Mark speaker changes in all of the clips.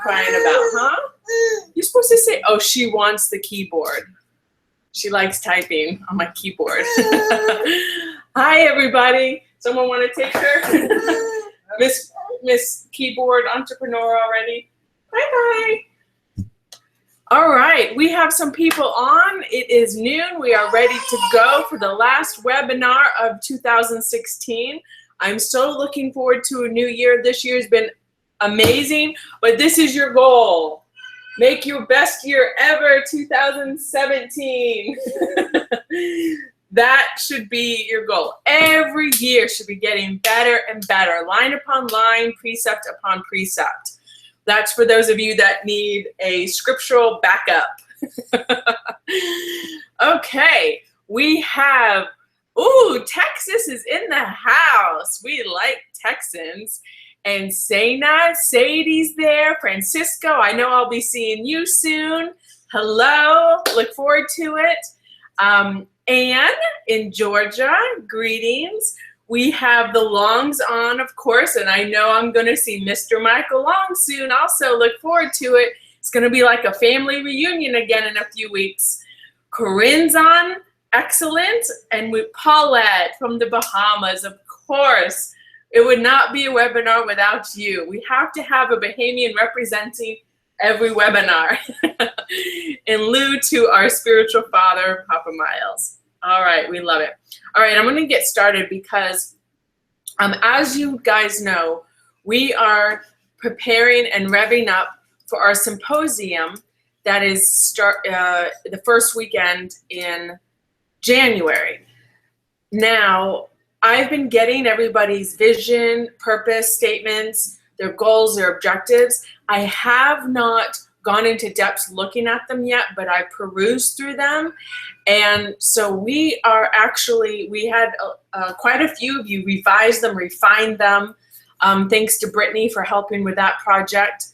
Speaker 1: crying about, huh? You're supposed to say, oh, she wants the keyboard. She likes typing on my keyboard. Hi, everybody. Someone want to take her? Miss Keyboard Entrepreneur already. Bye-bye. All right, we have some people on. It is noon. We are ready to go for the last webinar of 2016. I'm so looking forward to a new year. This year's been amazing, but this is your goal. Make your best year ever, 2017. That should be your goal. Every year should be getting better and better, line upon line, precept upon precept. That's for those of you that need a scriptural backup. Okay, we have, ooh, Texas is in the house. We like Texans. And Sana, Sadie's there. Francisco, I know I'll be seeing you soon. Hello, look forward to it. Anne in Georgia, greetings. We have the Longs on, of course, and I know I'm going to see Mr. Michael Long soon. Also, look forward to it. It's going to be like a family reunion again in a few weeks. Corinne's on, excellent. And with Paulette from the Bahamas, of course. It would not be a webinar without you. We have to have a Bahamian representing every webinar in lieu to our spiritual father, Papa Miles. All right, we love it. All right, I'm going to get started because as you guys know, we are preparing and revving up for our symposium that is the first weekend in January. Now, I've been getting everybody's vision, purpose statements, their goals, their objectives. I have not gone into depth looking at them yet, but I perused through them. And so we had quite a few of you revise them, refine them. Thanks to Brittany for helping with that project.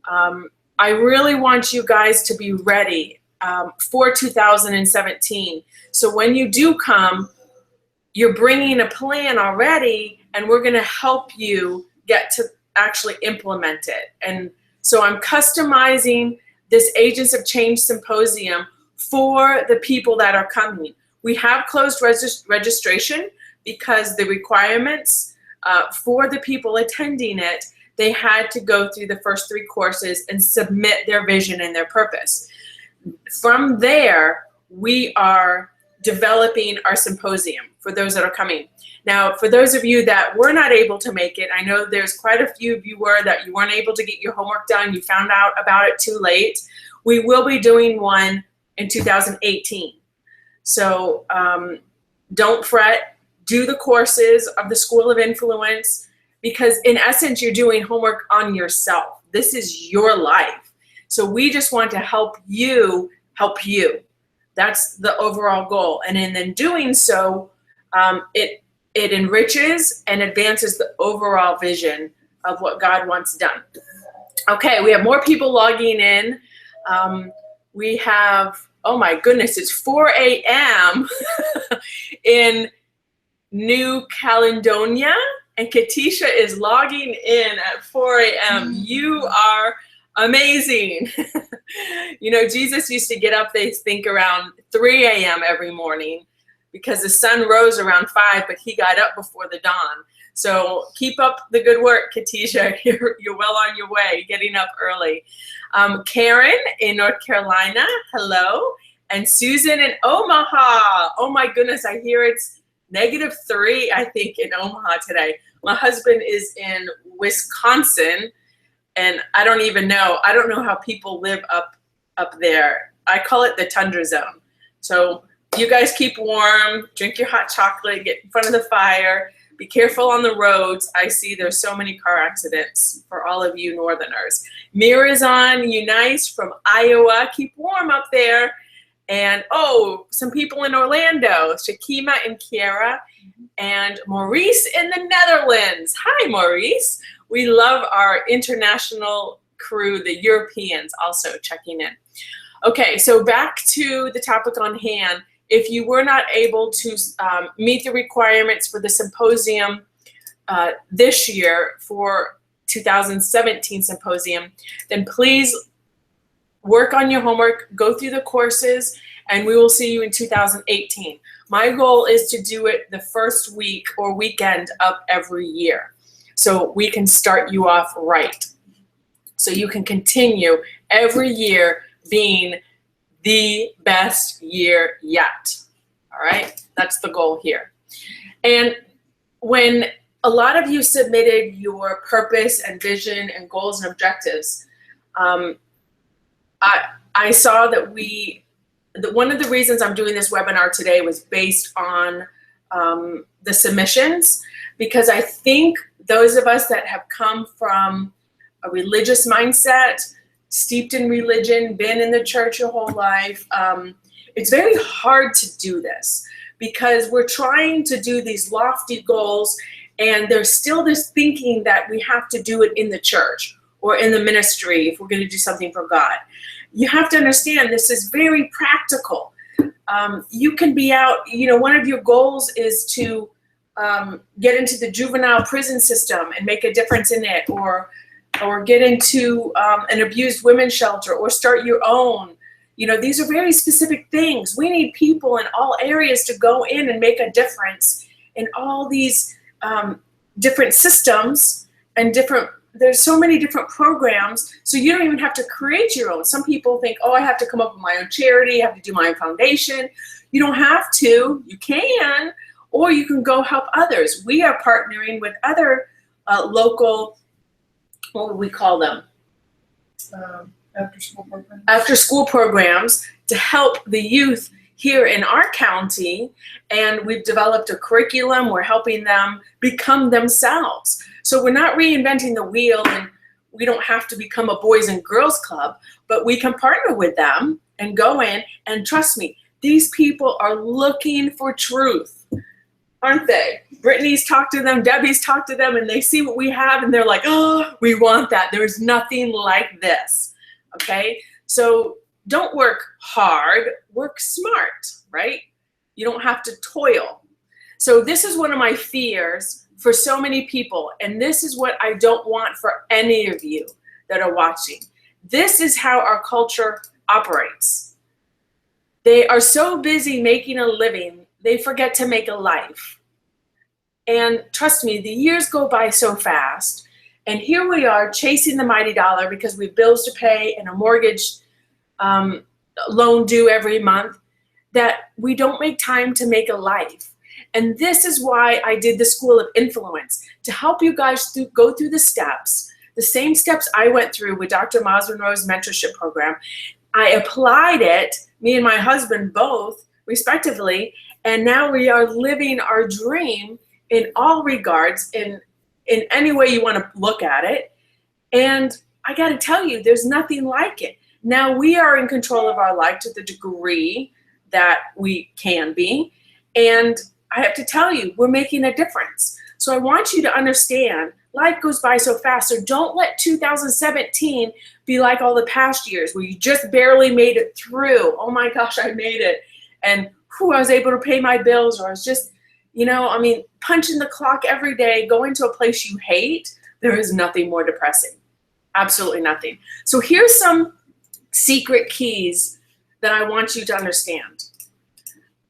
Speaker 1: I really want you guys to be ready for 2017. So when you do come, you're bringing a plan already, and we're going to help you get to actually implement it. And so I'm customizing this Agents of Change Symposium for the people that are coming. We have closed registration because the requirements for the people attending it, they had to go through the first 3 courses and submit their vision and their purpose. From there, we are developing our symposium for those that are coming. Now, for those of you that were not able to make it, I know there's quite a few of you that you weren't able to get your homework done. You found out about it too late. We will be doing one in 2018. So don't fret. Do the courses of the School of Influence, because in essence, you're doing homework on yourself. This is your life. So we just want to help you help you. That's the overall goal. And in doing so, it enriches and advances the overall vision of what God wants done. Okay, we have more people logging in. We have, oh my goodness, it's 4 a.m. in New Caledonia, and Katisha is logging in at 4 a.m. You are amazing. You know, Jesus used to get up, they think, around 3 a.m. every morning because the sun rose around 5, but he got up before the dawn. So keep up the good work, Katisha. You're well on your way, getting up early. Karen in North Carolina, hello. And Susan in Omaha. Oh my goodness, I hear it's -3, I think, in Omaha today. My husband is in Wisconsin, and I don't know how people live up there. I call it the tundra zone. So you guys keep warm, drink your hot chocolate, get in front of the fire, be careful on the roads. I see there's so many car accidents for all of you northerners. Mira's on, Eunice from Iowa, keep warm up there. And oh, some people in Orlando, Shakima and Kiara, and Maurice in the Netherlands. Hi, Maurice. We love our international crew, the Europeans, also checking in. Okay, so back to the topic on hand. If you were not able to meet the requirements for the symposium this year for 2017 symposium, then please work on your homework, go through the courses, and we will see you in 2018. My goal is to do it the first week or weekend of every year, so we can start you off right. So you can continue every year being the best year yet. All right, that's the goal here. And when a lot of you submitted your purpose and vision and goals and objectives, I saw that one of the reasons I'm doing this webinar today was based on the submissions, because I think those of us that have come from a religious mindset, steeped in religion, been in the church your whole life, it's very hard to do this because we're trying to do these lofty goals, and there's still this thinking that we have to do it in the church or in the ministry if we're going to do something for God. You have to understand this is very practical. You can be out, one of your goals is to get into the juvenile prison system and make a difference in it, or get into an abused women's shelter, or start your own. These are very specific things. We need people in all areas to go in and make a difference in all these different systems and there's so many different programs, so you don't even have to create your own. Some people think, oh, I have to come up with my own charity, I have to do my own foundation. You don't have to. You can, or you can go help others. We are partnering with other local, what would we call them? After school programs to help the youth here in our county, and we've developed a curriculum. We're helping them become themselves. So we're not reinventing the wheel, and we don't have to become a boys and girls club, but we can partner with them and go in, and trust me, these people are looking for truth, aren't they? Brittany's talked to them, Debbie's talked to them, and they see what we have, and they're like, oh, we want that. There's nothing like this, okay? So don't work hard, work smart, right? You don't have to toil. So this is one of my fears for so many people, and this is what I don't want for any of you that are watching. This is how our culture operates. They are so busy making a living, they forget to make a life. And trust me, the years go by so fast, and here we are chasing the mighty dollar because we have bills to pay and a mortgage loan due every month, that we don't make time to make a life. And this is why I did the School of Influence, to help you guys go through the steps, the same steps I went through with Dr. Miles Monroe's mentorship program. I applied it, me and my husband both, respectively, and now we are living our dream in all regards, in any way you want to look at it. And I got to tell you, there's nothing like it. Now we are in control of our life to the degree that we can be. And I have to tell you, we're making a difference. So I want you to understand, life goes by so fast. So don't let 2017 be like all the past years where you just barely made it through. Oh my gosh, I made it. And I was able to pay my bills, or I was just, punching the clock every day, going to a place you hate. There is nothing more depressing. Absolutely nothing. So here's some secret keys that I want you to understand.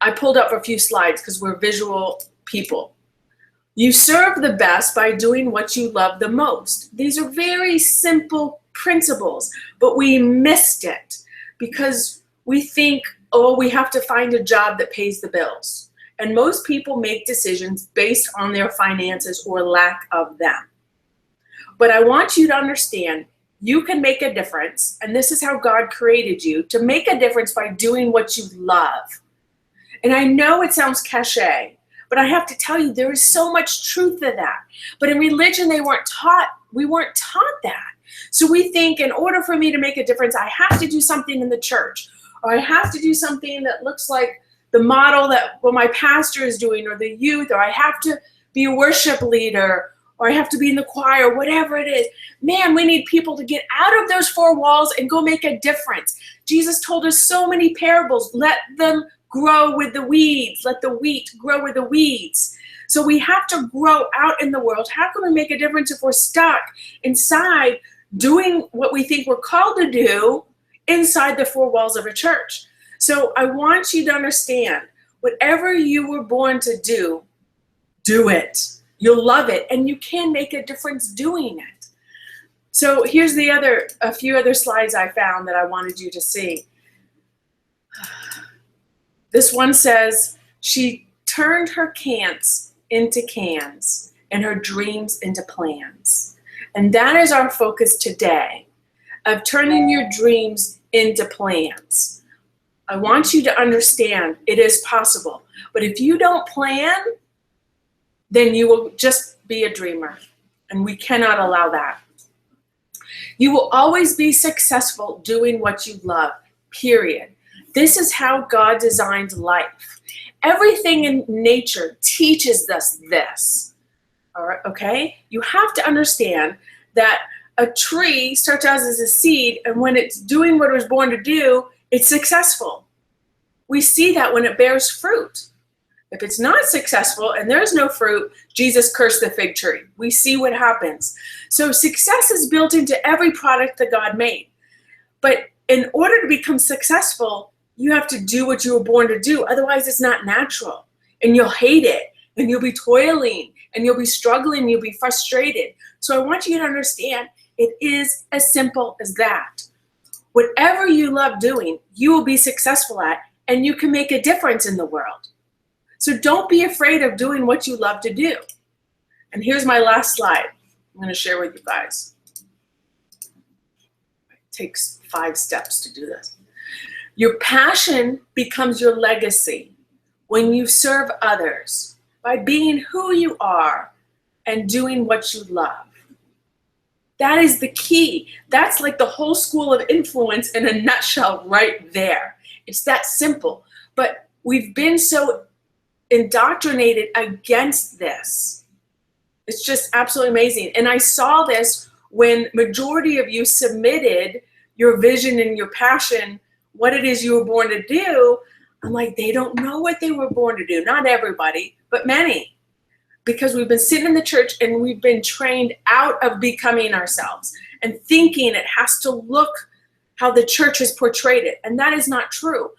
Speaker 1: I pulled up a few slides because we're visual people. You serve the best by doing what you love the most. These are very simple principles, but we missed it because we think, oh, we have to find a job that pays the bills. And most people make decisions based on their finances or lack of them. But I want you to understand, you can make a difference, and this is how God created you, to make a difference by doing what you love. And I know it sounds cliche, but I have to tell you, there is so much truth to that. But in religion, we weren't taught that. So we think, in order for me to make a difference, I have to do something in the church, or I have to do something that looks like the model that what my pastor is doing, or the youth, or I have to be a worship leader, or I have to be in the choir, whatever it is. Man, we need people to get out of those four walls and go make a difference. Jesus told us so many parables. Let them grow with the weeds. Let the wheat grow with the weeds. So we have to grow out in the world. How can we make a difference if we're stuck inside doing what we think we're called to do inside the four walls of a church? So I want you to understand, whatever you were born to do it. You'll love it, and you can make a difference doing it. So here's a few other slides I found that I wanted you to see. This one says, she turned her can'ts into cans and her dreams into plans. And that is our focus today, of turning your dreams into plans. I want you to understand it is possible. But if you don't plan, then you will just be a dreamer. And we cannot allow that. You will always be successful doing what you love, period. This is how God designed life. Everything in nature teaches us this. All right, okay? You have to understand that a tree starts out as a seed, and when it's doing what it was born to do, it's successful. We see that when it bears fruit. If it's not successful and there's no fruit, Jesus cursed the fig tree. We see what happens. So success is built into every product that God made. But in order to become successful, you have to do what you were born to do. Otherwise, it's not natural. And you'll hate it. And you'll be toiling. And you'll be struggling. And you'll be frustrated. So I want you to understand, it is as simple as that. Whatever you love doing, you will be successful at. And you can make a difference in the world. So don't be afraid of doing what you love to do. And here's my last slide I'm going to share with you guys. It takes 5 steps to do this. Your passion becomes your legacy when you serve others by being who you are and doing what you love. That is the key. That's like the whole school of influence in a nutshell right there. It's that simple. But we've been so indoctrinated against this. It's just absolutely amazing. And I saw this when majority of you submitted your vision and your passion, what it is you were born to do. I'm like, they don't know what they were born to do. Not everybody, but many. Because we've been sitting in the church and we've been trained out of becoming ourselves and thinking it has to look how the church has portrayed it. And that is not true.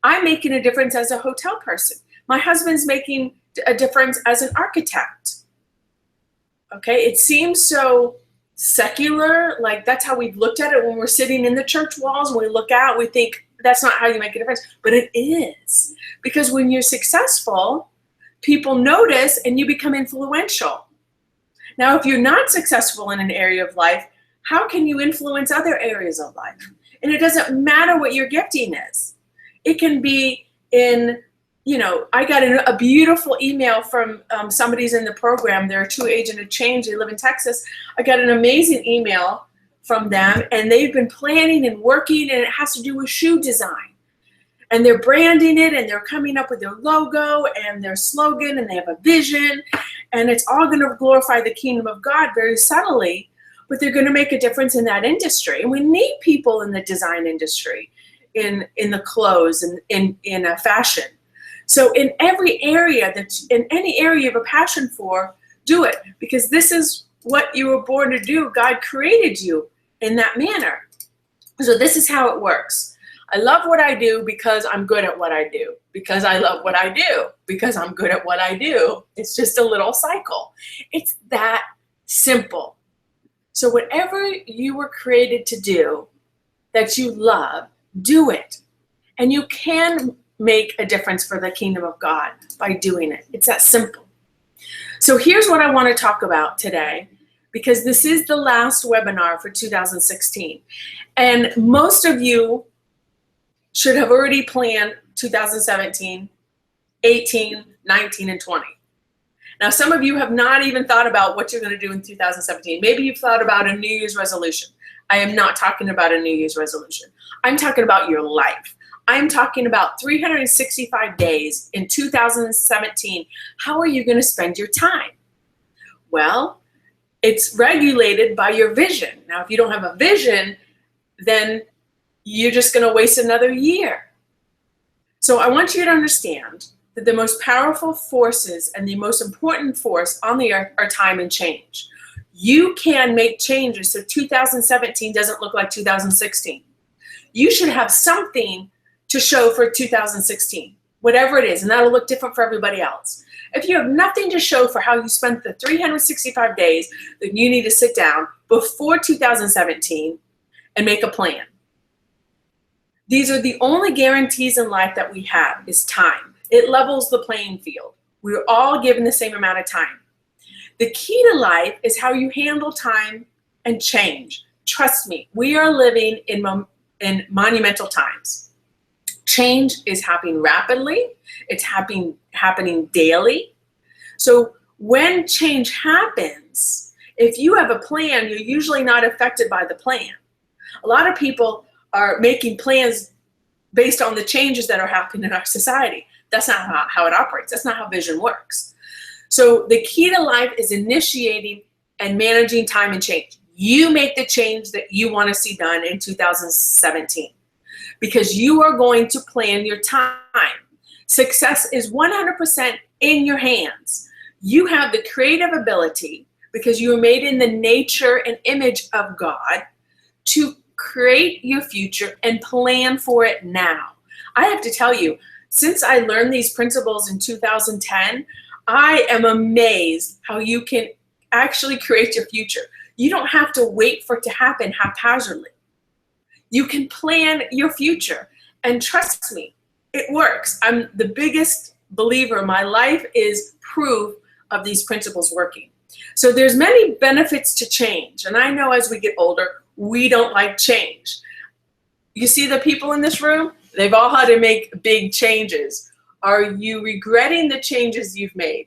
Speaker 1: I'm making a difference as a hotel person. My husband's making a difference as an architect. Okay, it seems so secular, like that's how we've looked at it when we're sitting in the church walls. When we look out, we think that's not how you make a difference, but it is. Because when you're successful, people notice and you become influential. Now, if you're not successful in an area of life, how can you influence other areas of life? And it doesn't matter what your gifting is. It can be in, I got a beautiful email from somebody's in the program. They're a true agent of change. They live in Texas. I got an amazing email from them, and they've been planning and working, and it has to do with shoe design. And they're branding it, and they're coming up with their logo and their slogan, and they have a vision, and it's all going to glorify the kingdom of God very subtly, but they're going to make a difference in that industry. And we need people in the design industry, in the clothes, and in fashion. So in every area, in any area you have a passion for, do it. Because this is what you were born to do. God created you in that manner. So this is how it works. I love what I do because I'm good at what I do. Because I love what I do. Because I'm good at what I do. It's just a little cycle. It's that simple. So whatever you were created to do that you love, do it. And you can make a difference for the kingdom of God by doing it. It's that simple. So here's what I want to talk about today, because this is the last webinar for 2016. And most of you should have already planned 2017, 18, 19, and 20. Now, some of you have not even thought about what you're going to do in 2017. Maybe you've thought about a New Year's resolution. I am not talking about a New Year's resolution. I'm talking about your life. I'm talking about 365 days in 2017. How are you going to spend your time? Well, it's regulated by your vision. Now, if you don't have a vision, then you're just going to waste another year. So I want you to understand that the most powerful forces and the most important force on the earth are time and change. You can make changes so 2017 doesn't look like 2016. You should have something to show for 2016, whatever it is, and that'll look different for everybody else. If you have nothing to show for how you spent the 365 days, then you need to sit down before 2017 and make a plan. These are the only guarantees in life that we have is time. It levels the playing field. We're all given the same amount of time. The key to life is how you handle time and change. Trust me, we are living in monumental times. Change is happening rapidly. It's happening daily. So when change happens, if you have a plan, you're usually not affected by the plan. A lot of people are making plans based on the changes that are happening in our society. That's not how it operates. That's not how vision works. So the key to life is initiating and managing time and change. You make the change that you want to see done in 2017 because you are going to plan your time. Success is 100% in your hands. You have the creative ability because you are made in the nature and image of God to create your future and plan for it now. I have to tell you, since I learned these principles in 2010, I am amazed how you can actually create your future. You don't have to wait for it to happen haphazardly. You can plan your future. And trust me, it works. I'm the biggest believer. My life is proof of these principles working. So there's many benefits to change. And I know as we get older, we don't like change. You see the people in this room? They've all had to make big changes. Are you regretting the changes you've made?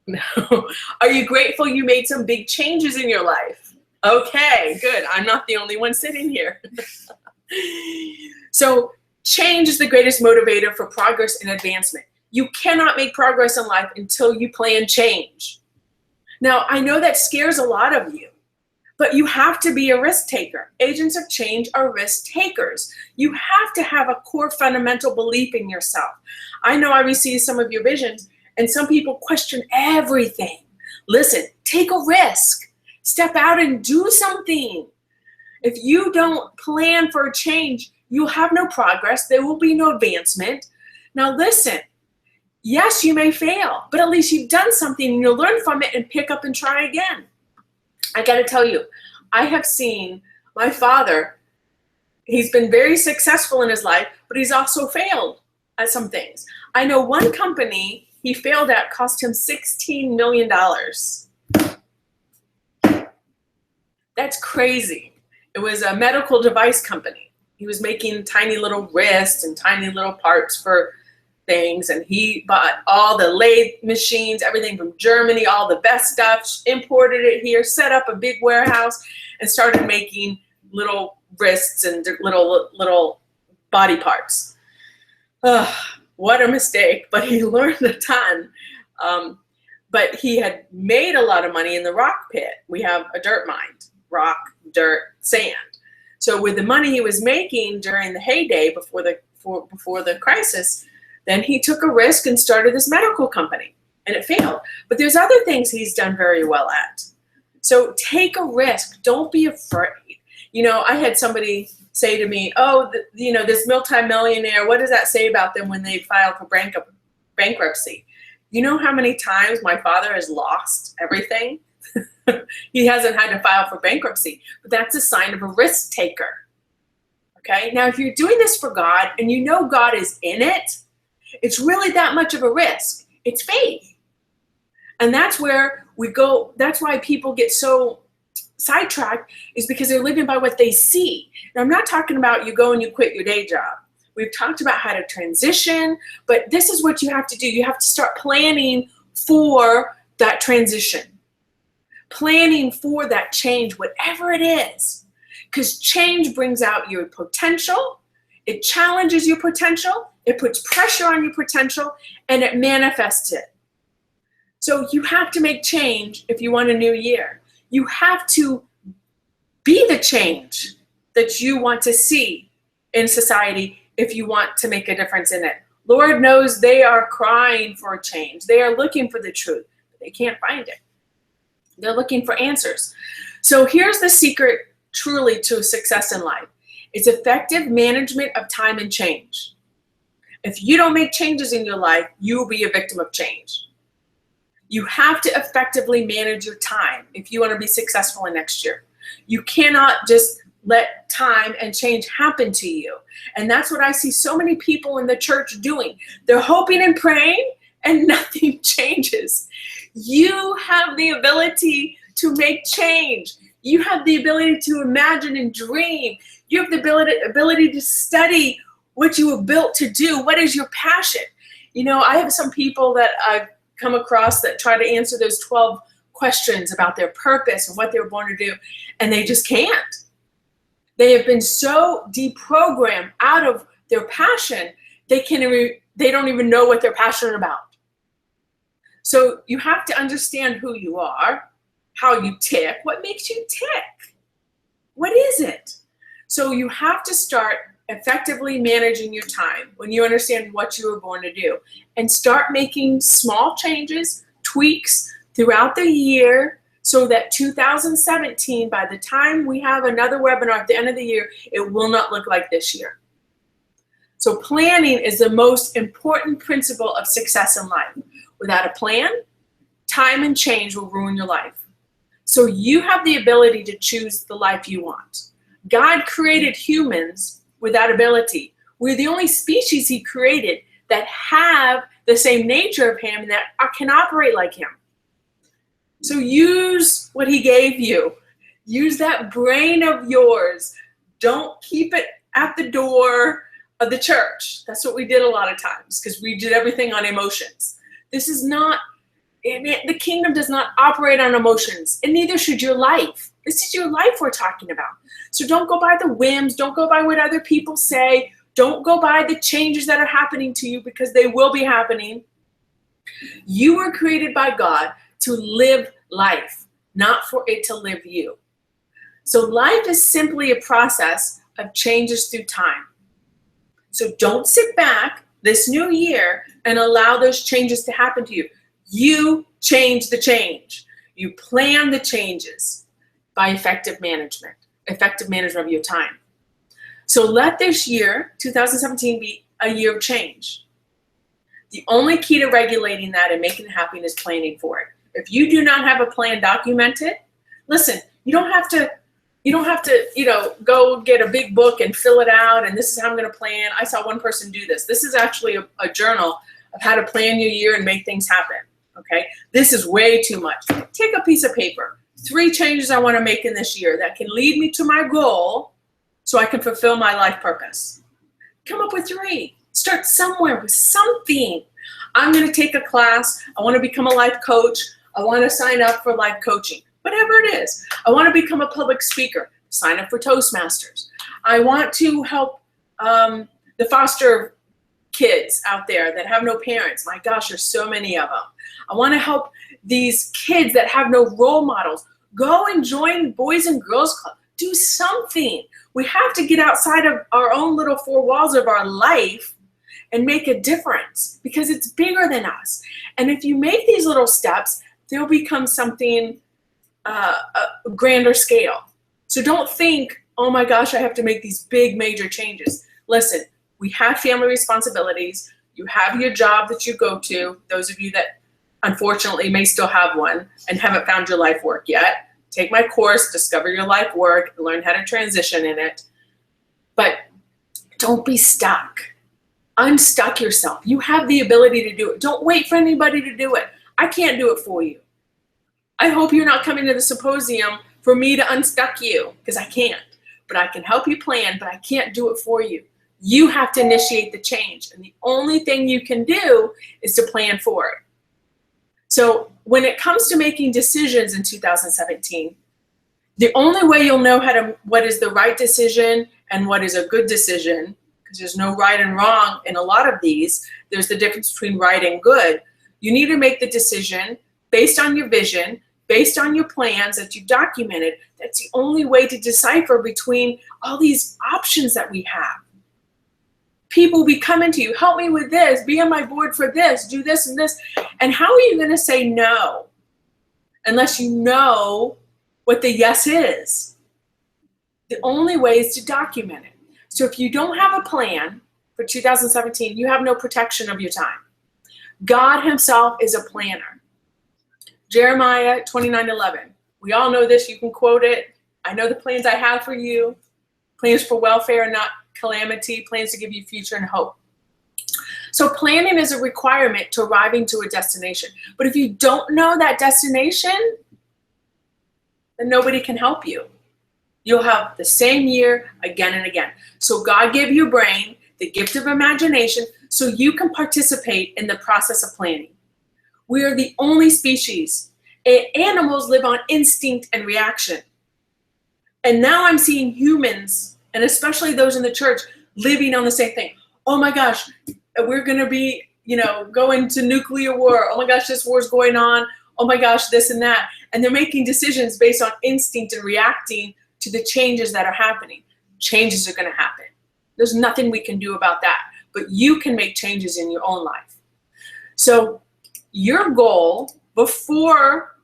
Speaker 1: No. Are you grateful you made some big changes in your life? Okay, good. I'm not the only one sitting here. So change is the greatest motivator for progress and advancement. You cannot make progress in life until you plan change. Now, I know that scares a lot of you, but you have to be a risk taker. Agents of change are risk takers. You have to have a core fundamental belief in yourself. I know I receive some of your visions, and some people question everything. Listen, take a risk. Step out and do something. If you don't plan for a change, you'll have no progress. There will be no advancement. Now listen, yes, you may fail, but at least you've done something and you'll learn from it and pick up and try again. I got to tell you, I have seen my father, he's been very successful in his life, but he's also failed at some things. I know one company he failed at cost him $16 million. That's crazy. It was a medical device company. He was making tiny little wrists and tiny little parts for things, and he bought all the lathe machines, everything from Germany, all the best stuff, imported it here, set up a big warehouse, and started making little wrists and little body parts. What a mistake, but he learned a ton. But he had made a lot of money in the rock pit. We have a dirt mine, rock, dirt, sand. So with the money he was making during the heyday before the crisis, then he took a risk and started this medical company, and it failed. But there's other things he's done very well at. So take a risk. Don't be afraid. You know, I had somebody say to me, oh, this multimillionaire, what does that say about them when they file for bankruptcy? You know how many times my father has lost everything? He hasn't had to file for bankruptcy, but that's a sign of a risk taker. Okay? Now, if you're doing this for God and you know God is in it, it's really that much of a risk. It's faith. And that's where we go. That's why people get so sidetracked, is because they're living by what they see. Now, I'm not talking about you go and you quit your day job. We've talked about how to transition, but this is what you have to do. You have to start planning for that transition, planning for that change, whatever it is, because change brings out your potential. It challenges your potential. It puts pressure on your potential, and it manifests it. So you have to make change if you want a new year. You have to be the change that you want to see in society if you want to make a difference in it. Lord knows they are crying for a change. They are looking for the truth, but they can't find it. They're looking for answers. So here's the secret truly to success in life. It's effective management of time and change. If you don't make changes in your life, you will be a victim of change. You have to effectively manage your time if you want to be successful in next year. You cannot just let time and change happen to you. And that's what I see so many people in the church doing. They're hoping and praying and nothing changes. You have the ability to make change. You have the ability to imagine and dream. You have the ability to study what you were built to do. What is your passion? You know, I have some people that I've come across that try to answer those 12 questions about their purpose and what they were born to do, and they just can't. They have been so deprogrammed out of their passion, they don't even know what they're passionate about. So you have to understand who you are, how you tick, what makes you tick. What is it? So you have to start effectively managing your time when you understand what you were born to do, and start making small changes, tweaks throughout the year, so that 2017, by the time we have another webinar at the end of the year, it will not look like this year. So planning is the most important principle of success in life. Without a plan, time and change will ruin your life. So you have the ability to choose the life you want. God created humans with that ability. We're the only species he created that have the same nature of him and that can operate like him. So use what he gave you. Use that brain of yours. Don't keep it at the door of the church. That's what we did a lot of times, because we did everything on emotions. This is not, the kingdom does not operate on emotions, and neither should your life. This is your life we're talking about. So don't go by the whims. Don't go by what other people say. Don't go by the changes that are happening to you, because they will be happening. You were created by God to live life, not for it to live you. So life is simply a process of changes through time. So don't sit back this new year and allow those changes to happen to you. You change the change. You plan the changes by effective management of your time. So let this year, 2017, be a year of change. The only key to regulating that and making it happen is planning for it. If you do not have a plan documented, listen, you don't have to, go get a big book and fill it out and this is how I'm going to plan. I saw one person do this. This is actually a journal of how to plan your year and make things happen. Okay. This is way too much. Take a piece of paper. 3 changes I want to make in this year that can lead me to my goal so I can fulfill my life purpose. Come up with 3. Start somewhere with something. I'm going to take a class. I want to become a life coach. I want to sign up for life coaching, whatever it is. I want to become a public speaker. Sign up for Toastmasters. I want to help the foster kids out there that have no parents. My gosh, there's so many of them. I want to help these kids that have no role models. Go and join Boys and Girls Club. Do something. We have to get outside of our own little 4 walls of our life and make a difference, because it's bigger than us. And if you make these little steps, they'll become something a grander scale. So don't think, oh my gosh, I have to make these big major changes. Listen, we have family responsibilities. You have your job that you go to. Those of you that unfortunately may still have one and haven't found your life work yet, take my course, Discover Your Life Work, learn how to transition in it. But don't be stuck. Unstuck yourself. You have the ability to do it. Don't wait for anybody to do it. I can't do it for you. I hope you're not coming to the symposium for me to unstuck you, because I can't. But I can help you plan, but I can't do it for you. You have to initiate the change. And the only thing you can do is to plan for it. So when it comes to making decisions in 2017, the only way you'll know what is the right decision and what is a good decision, because there's no right and wrong in a lot of these, there's the difference between right and good. You need to make the decision based on your vision, based on your plans that you've documented. That's the only way to decipher between all these options that we have. People will be coming to you, help me with this, be on my board for this, do this and this. And how are you going to say no unless you know what the yes is? The only way is to document it. So if you don't have a plan for 2017, you have no protection of your time. God himself is a planner. Jeremiah 29:11. We all know this. You can quote it. I know the plans I have for you. Plans for welfare and not calamity. Plans to give you future and hope. So planning is a requirement to arriving to a destination. But if you don't know that destination, then nobody can help you. You'll have the same year again and again. So God gave you a brain, the gift of imagination, so you can participate in the process of planning. We are the only species. Animals live on instinct and reaction. And now I'm seeing humans, and especially those in the church, living on the same thing. Oh my gosh, we're going to be, going to nuclear war. Oh my gosh, this war's going on. Oh my gosh, this and that. And they're making decisions based on instinct and reacting to the changes that are happening. Changes are going to happen. There's nothing we can do about that, but you can make changes in your own life. So your goal before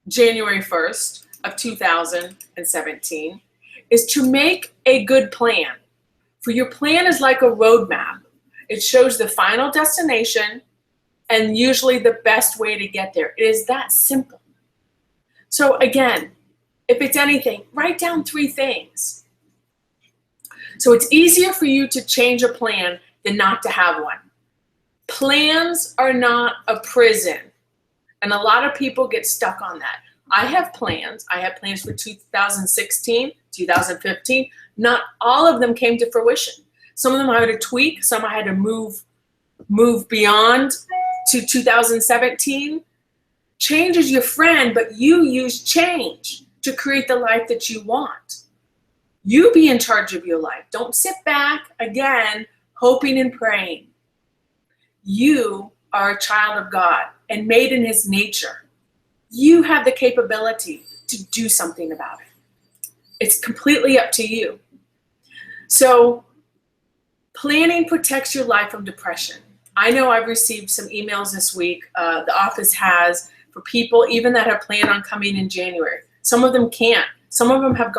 Speaker 1: January 1st of 2017 is to make a good plan. For your plan is like a roadmap. It shows the final destination and usually the best way to get there. It is that simple. So again, if it's anything, write down 3 things. So it's easier for you to change a plan than not to have one. Plans are not a prison. And a lot of people get stuck on that. I have plans. I have plans for 2016, 2015. Not all of them came to fruition. Some of them I had to tweak. Some I had to move beyond to 2017. Change is your friend, but you use change to create the life that you want. You be in charge of your life. Don't sit back, again, hoping and praying. You are a child of God and made in his nature. You have the capability to do something about it. It's completely up to you. So planning protects your life from depression. I know I've received some emails this week, the office has, for people even that have planned on coming in January. Some of them can't. Some of them have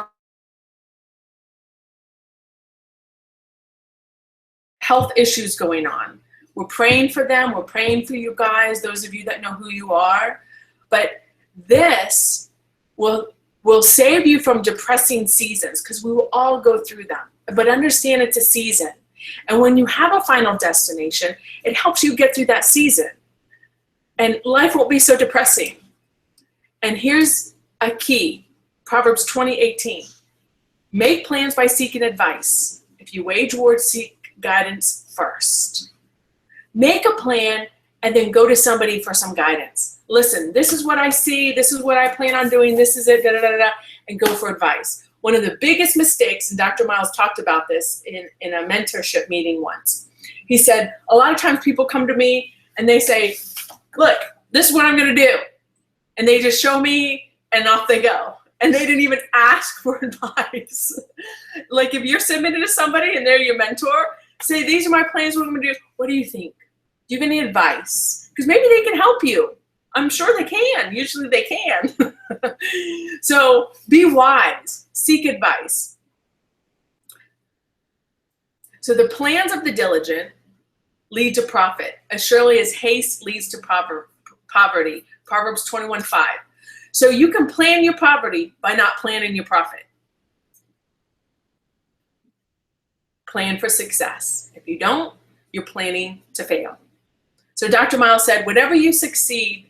Speaker 1: health issues going on. We're praying for them. We're praying for you guys, those of you that know who you are. But this will save you from depressing seasons, because we will all go through them. But understand it's a season. And when you have a final destination, it helps you get through that season. And life won't be so depressing. And here's a key, Proverbs 20:18. Make plans by seeking advice. If you wage war, seek guidance first. Make a plan and then go to somebody for some guidance. Listen, this is what I see. This is what I plan on doing. This is it, da, da, da, da, and go for advice. One of the biggest mistakes, and Dr. Miles talked about this in a mentorship meeting once. He said, a lot of times people come to me and they say, look, this is what I'm going to do. And they just show me and off they go. And they didn't even ask for advice. Like if you're submitted to somebody and they're your mentor, say, these are my plans, what I'm going to do. What do you think? Do you have any advice? Because maybe they can help you. I'm sure they can. Usually they can. So be wise. Seek advice. So the plans of the diligent lead to profit, as surely as haste leads to poverty. Proverbs 21:5. So you can plan your poverty by not planning your profit. Plan for success. If you don't, you're planning to fail. So Dr. Miles said, whether you succeed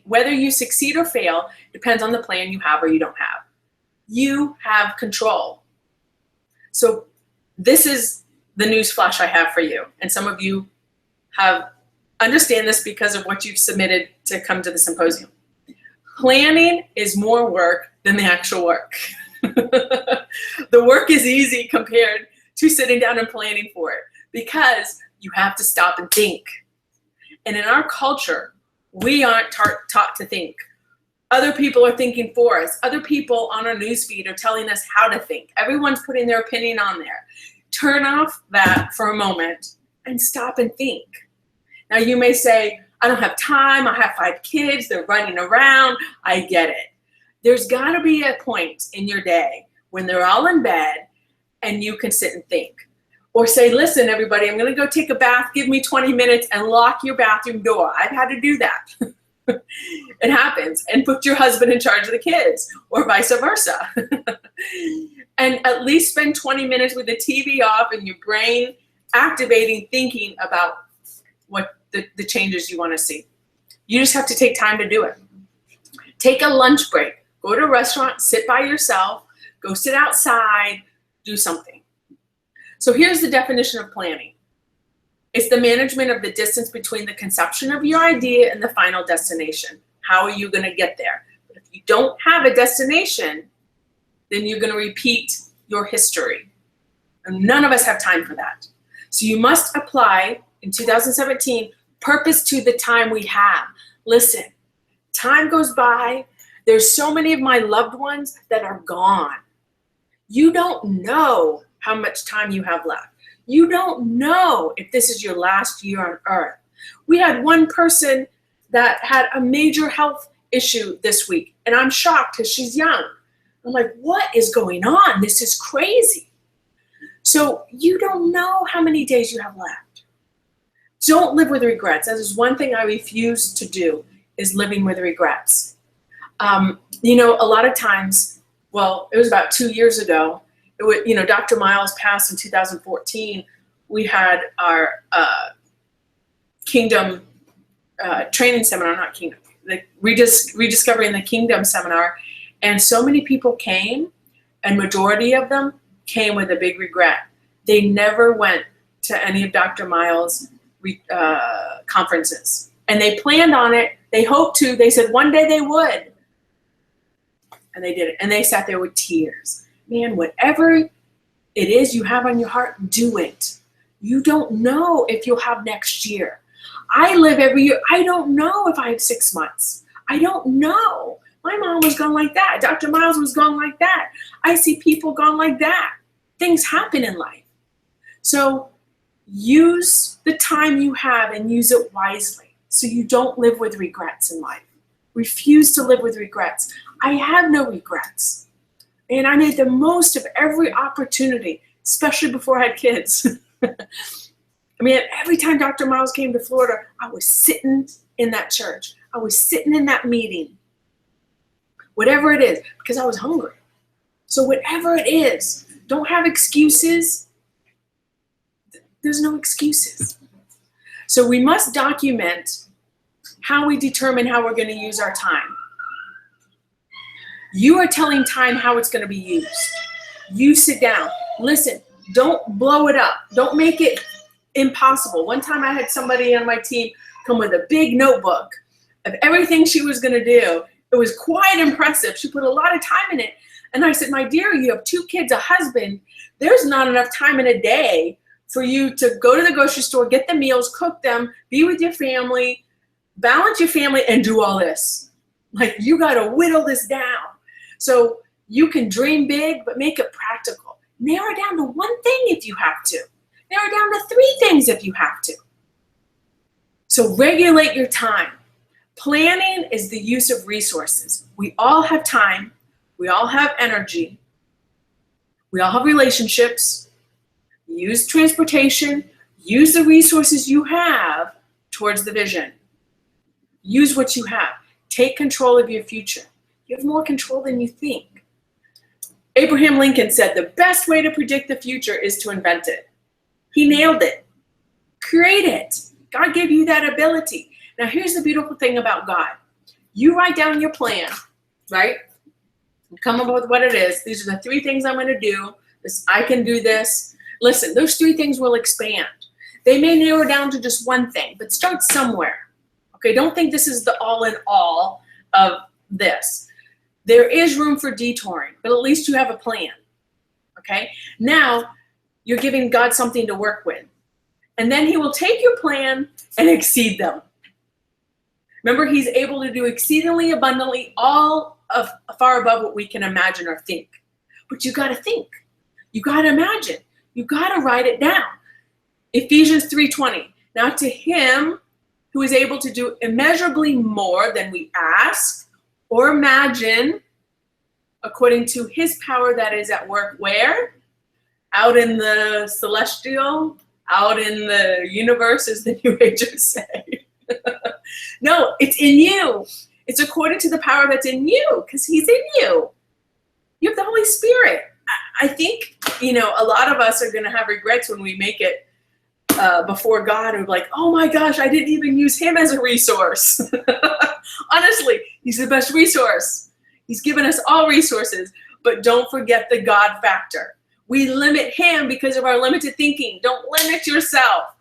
Speaker 1: or fail, depends on the plan you have or you don't have. You have control. So this is the news flash I have for you. And some of you understand this because of what you've submitted to come to the symposium. Planning is more work than the actual work. The work is easy compared to sitting down and planning for it, because you have to stop and think. And in our culture, we aren't taught to think. Other people are thinking for us. Other people on our newsfeed are telling us how to think. Everyone's putting their opinion on there. turn off that for a moment and stop and think. Now you may say, I don't have time, I have 5 kids, they're running around, I get it. There's gotta be a point in your day when they're all in bed and you can sit and think. Or say, listen, everybody, I'm gonna go take a bath, give me 20 minutes and lock your bathroom door. I've had to do that. It happens. And put your husband in charge of the kids or vice versa. And at least spend 20 minutes with the TV off and your brain activating, thinking about what the changes you wanna see. You just have to take time to do it. Take a lunch break. Go to a restaurant, sit by yourself, go sit outside, do something. So here's the definition of planning. It's the management of the distance between the conception of your idea and the final destination. How are you gonna get there? But if you don't have a destination, then you're gonna repeat your history. And none of us have time for that. So you must apply, in 2017, purpose to the time we have. Listen, time goes by. There's so many of my loved ones that are gone. You don't know how much time you have left. You don't know if this is your last year on earth. We had one person that had a major health issue this week, and I'm shocked because she's young. I'm like, what is going on? This is crazy. So you don't know how many days you have left. Don't live with regrets. That is one thing I refuse to do, is living with regrets. You know, a lot of times, well, it was about 2 years ago, Dr. Miles passed in 2014. We had our Kingdom training seminar, not Kingdom, the Rediscovering the Kingdom seminar. And so many people came, and majority of them came with a big regret. They never went to any of Dr. Miles' conferences. And they planned on it. They hoped to. They said one day they would. And they did it. And they sat there with tears. Man, whatever it is you have on your heart, do it. You don't know if you'll have next year. I live every year. I don't know if I have 6 months. I don't know. My mom was gone like that. Dr. Miles was gone like that. I see people gone like that. Things happen in life. So use the time you have and use it wisely so you don't live with regrets in life. Refuse to live with regrets. I have no regrets. And I made the most of every opportunity, especially before I had kids. I mean, every time Dr. Miles came to Florida, I was sitting in that church. I was sitting in that meeting. Whatever it is, because I was hungry. So whatever it is, don't have excuses. There's no excuses. So we must document how we determine how we're going to use our time. You are telling time how it's going to be used. You sit down. Listen, don't blow it up. Don't make it impossible. One time I had somebody on my team come with a big notebook of everything she was going to do. It was quite impressive. She put a lot of time in it. And I said, my dear, you have 2 kids, a husband. There's not enough time in a day for you to go to the grocery store, get the meals, cook them, be with your family, balance your family, and do all this. Like, you got to whittle this down. So you can dream big, but make it practical. Narrow down to 1 thing if you have to. Narrow down to 3 things if you have to. So regulate your time. Planning is the use of resources. We all have time. We all have energy. We all have relationships. Use transportation. Use the resources you have towards the vision. Use what you have. Take control of your future. You have more control than you think. Abraham Lincoln said the best way to predict the future is to invent it. He nailed it. Create it. God gave you that ability. Now, here's the beautiful thing about God. You write down your plan, right? Come up with what it is. These are the 3 things I'm going to do. I can do this. Listen, those 3 things will expand. They may narrow down to just 1 thing, but start somewhere. Okay, don't think this is the all in all of this. There is room for detouring, but at least you have a plan. Okay, now you're giving God something to work with. And then he will take your plan and exceed them. Remember, he's able to do exceedingly abundantly all of far above what we can imagine or think. But you got to think. You got to imagine. You got to write it down. Ephesians 3:20. Now to him who is able to do immeasurably more than we ask or imagine, according to his power that is at work, where? Out in the celestial, out in the universe, as the New Agers say. No, it's in you. It's according to the power that's in you, because he's in you. You have the Holy Spirit. I think, a lot of us are going to have regrets when we make it before God, and like, oh my gosh, I didn't even use him as a resource. Honestly, he's the best resource. He's given us all resources, but don't forget the God factor. We limit him because of our limited thinking. Don't limit yourself.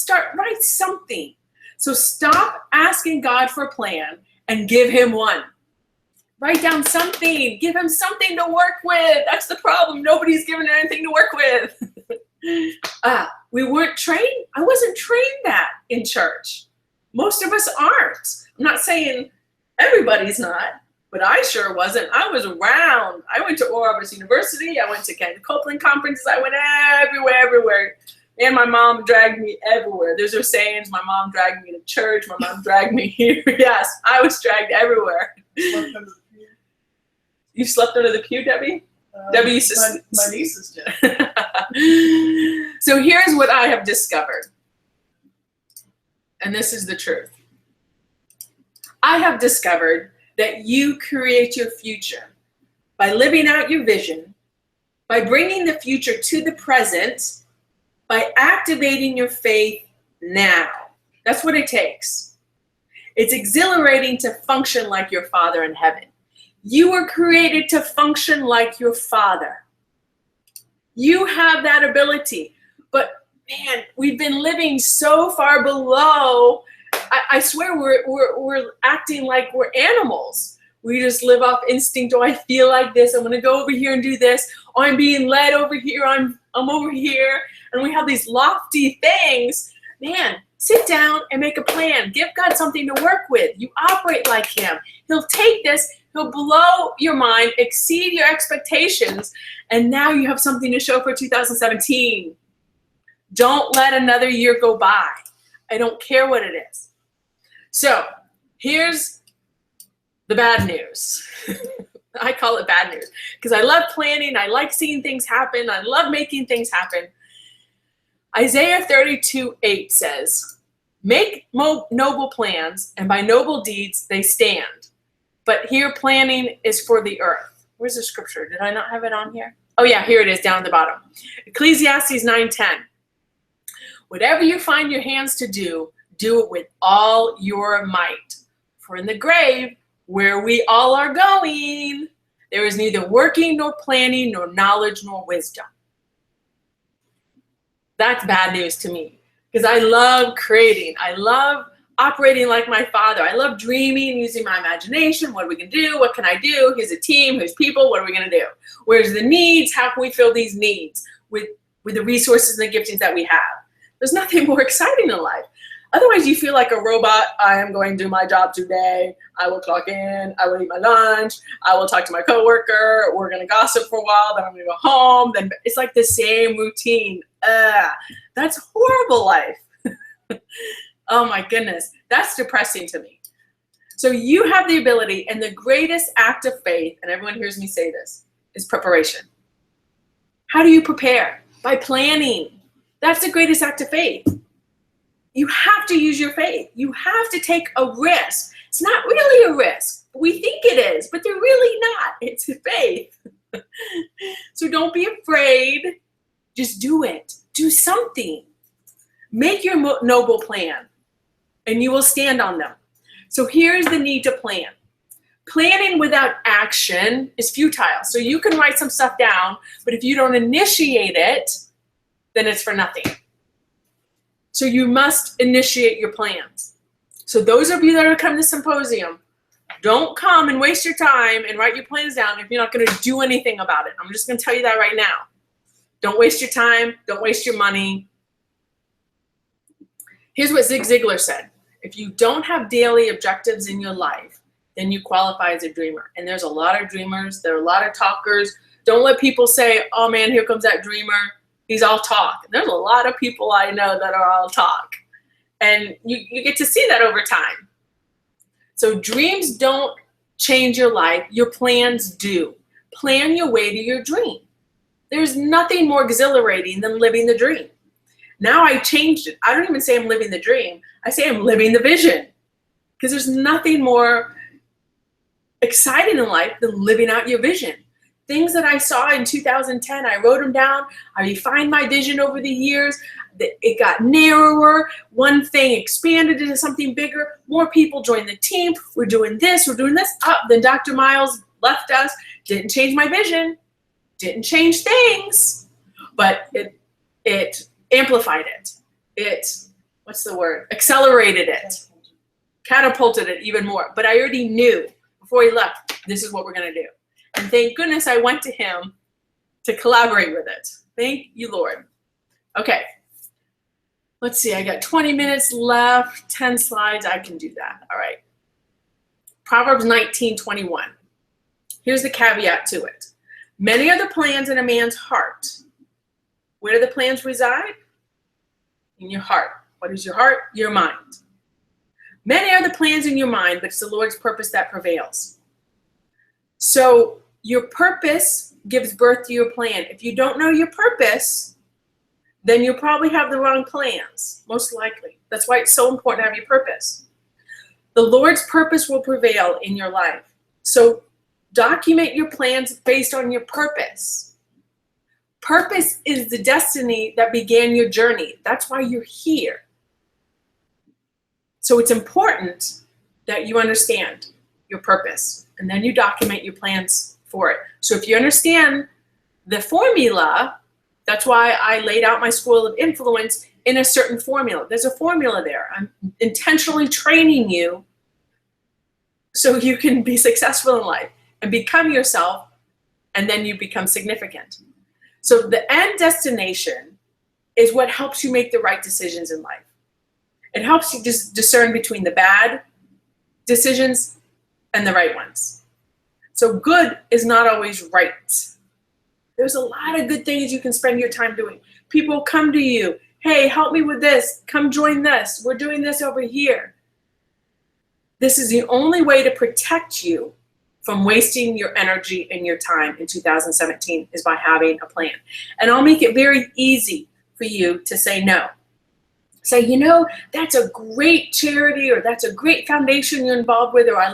Speaker 1: Write something. So stop asking God for a plan and give him one. Write down something. Give him something to work with. That's the problem. Nobody's giving him anything to work with. We weren't trained. I wasn't trained that in church. Most of us aren't. I'm not saying everybody's not, but I sure wasn't. I was around. I went to Oral Roberts University. I went to Kenneth Copeland conferences. I went everywhere. And my mom dragged me everywhere. Those are sayings. My mom dragged me to church. My mom dragged me here. Yes, I was dragged everywhere. You slept under the pew, Debbie? Debbie used to
Speaker 2: my nieces did.
Speaker 1: So here's what I have discovered. And this is the truth. I have discovered that you create your future by living out your vision, by bringing the future to the present, by activating your faith now. That's what it takes. It's exhilarating to function like your Father in heaven. You were created to function like your Father. You have that ability. But man, we've been living so far below. I swear we're acting like we're animals. We just live off instinct. Oh, I feel like this. I'm going to go over here and do this. Oh, I'm being led over here. I'm over here. And we have these lofty things. Man, sit down and make a plan. Give God something to work with. You operate like him. He'll take this. He'll blow your mind, exceed your expectations, and now you have something to show for 2017. Don't let another year go by. I don't care what it is. So here's the bad news. I call it bad news because I love planning. I like seeing things happen. I love making things happen. Isaiah 32:8 says, make noble plans, and by noble deeds they stand. But here planning is for the earth. Where's the scripture? Did I not have it on here? Oh yeah, here it is down at the bottom. Ecclesiastes 9:10. Whatever you find your hands to do, do it with all your might. For in the grave, where we all are going, there is neither working nor planning nor knowledge nor wisdom. That's bad news to me because I love creating. I love operating like my Father. I love dreaming, using my imagination. What are we going to do? What can I do? Here's a team. Here's people. What are we going to do? Where's the needs? How can we fill these needs with the resources and the giftings that we have? There's nothing more exciting in life. Otherwise, you feel like a robot. I am going to do my job today. I will clock in. I will eat my lunch. I will talk to my coworker. We're going to gossip for a while. Then I'm going to go home. Then it's like the same routine. That's horrible life. Oh my goodness. That's depressing to me. So you have the ability, and the greatest act of faith, and everyone hears me say this, is preparation. How do you prepare? By planning. That's the greatest act of faith. You have to use your faith. You have to take a risk. It's not really a risk. We think it is, but they're really not. It's faith. So don't be afraid. Just do it. Do something. Make your noble plan, and you will stand on them. So here's the need to plan. Planning without action is futile. So you can write some stuff down, but if you don't initiate it, then it's for nothing. So you must initiate your plans. So those of you that are coming to symposium, don't come and waste your time and write your plans down if you're not going to do anything about it. I'm just going to tell you that right now. Don't waste your time. Don't waste your money. Here's what Zig Ziglar said. If you don't have daily objectives in your life, then you qualify as a dreamer. And there's a lot of dreamers. There are a lot of talkers. Don't let people say, oh man, here comes that dreamer. He's all talk. There's a lot of people I know that are all talk. And you get to see that over time. So dreams don't change your life. Your plans do. Plan your way to your dream. There's nothing more exhilarating than living the dream. Now I changed it. I don't even say I'm living the dream. I say I'm living the vision. Because there's nothing more exciting in life than living out your vision. Things that I saw in 2010, I wrote them down. I refined my vision over the years. It got narrower. One thing expanded into something bigger. More people joined the team. We're doing this. We're doing this. Then Dr. Miles left us. Didn't change my vision. Didn't change things. But it amplified it. What's the word? Accelerated it. Catapulted it even more. But I already knew before he left, this is what we're going to do. And thank goodness I went to him to collaborate with it. Thank you, Lord. Okay. Let's see. I got 20 minutes left, 10 slides. I can do that. All right. Proverbs 19:21. Here's the caveat to it. Many are the plans in a man's heart. Where do the plans reside? In your heart. What is your heart? Your mind. Many are the plans in your mind, but it's the Lord's purpose that prevails. So your purpose gives birth to your plan. If you don't know your purpose, then you'll probably have the wrong plans, most likely. That's why it's so important to have your purpose. The Lord's purpose will prevail in your life. So document your plans based on your purpose. Purpose is the destiny that began your journey. That's why you're here. So it's important that you understand your purpose, and then you document your plans for it. So if you understand the formula, that's why I laid out my School of Influence in a certain formula. There's a formula there. I'm intentionally training you so you can be successful in life and become yourself, and then you become significant. So the end destination is what helps you make the right decisions in life. It helps you just discern between the bad decisions and the right ones. So good is not always right. There's a lot of good things you can spend your time doing. People come to you, hey, help me with this. Come join this. We're doing this over here. This is the only way to protect you from wasting your energy and your time in 2017 is by having a plan. And I'll make it very easy for you to say no. Say, you know, that's a great charity, or that's a great foundation you're involved with, or I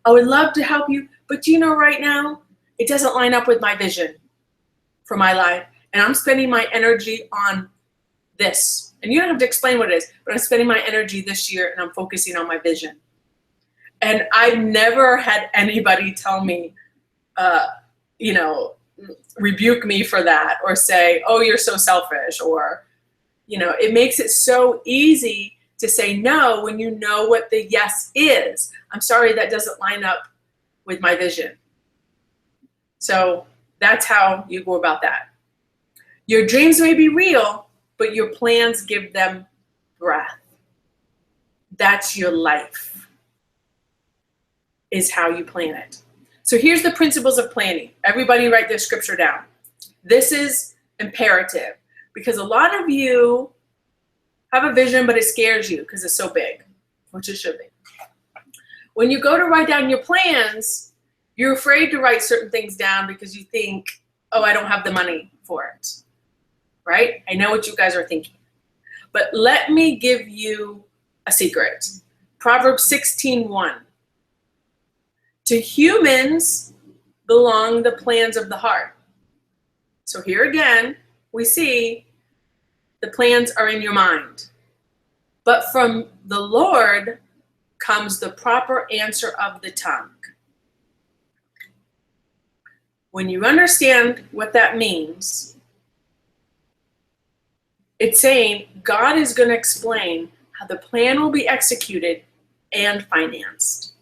Speaker 1: would love to help you, but you know, right now, it doesn't line up with my vision for my life, and I'm spending my energy on this. And you don't have to explain what it is, but I'm spending my energy this year, and I'm focusing on my vision. And I've never had anybody tell me, rebuke me for that, or say, oh, you're so selfish, or, it makes it so easy to say no when you know what the yes is. I'm sorry, that doesn't line up with my vision. So that's how you go about that. Your dreams may be real, but your plans give them breath. That's your life, is how you plan it. So here's the principles of planning. Everybody write their scripture down. This is imperative, because a lot of you have a vision, but it scares you because it's so big, which it should be. When you go to write down your plans, you're afraid to write certain things down because you think, oh, I don't have the money for it, right? I know what you guys are thinking. But let me give you a secret. Proverbs 16:1. To humans belong the plans of the heart. So here again, we see the plans are in your mind. But from the Lord comes the proper answer of the tongue. When you understand what that means, it's saying God is going to explain how the plan will be executed and financed.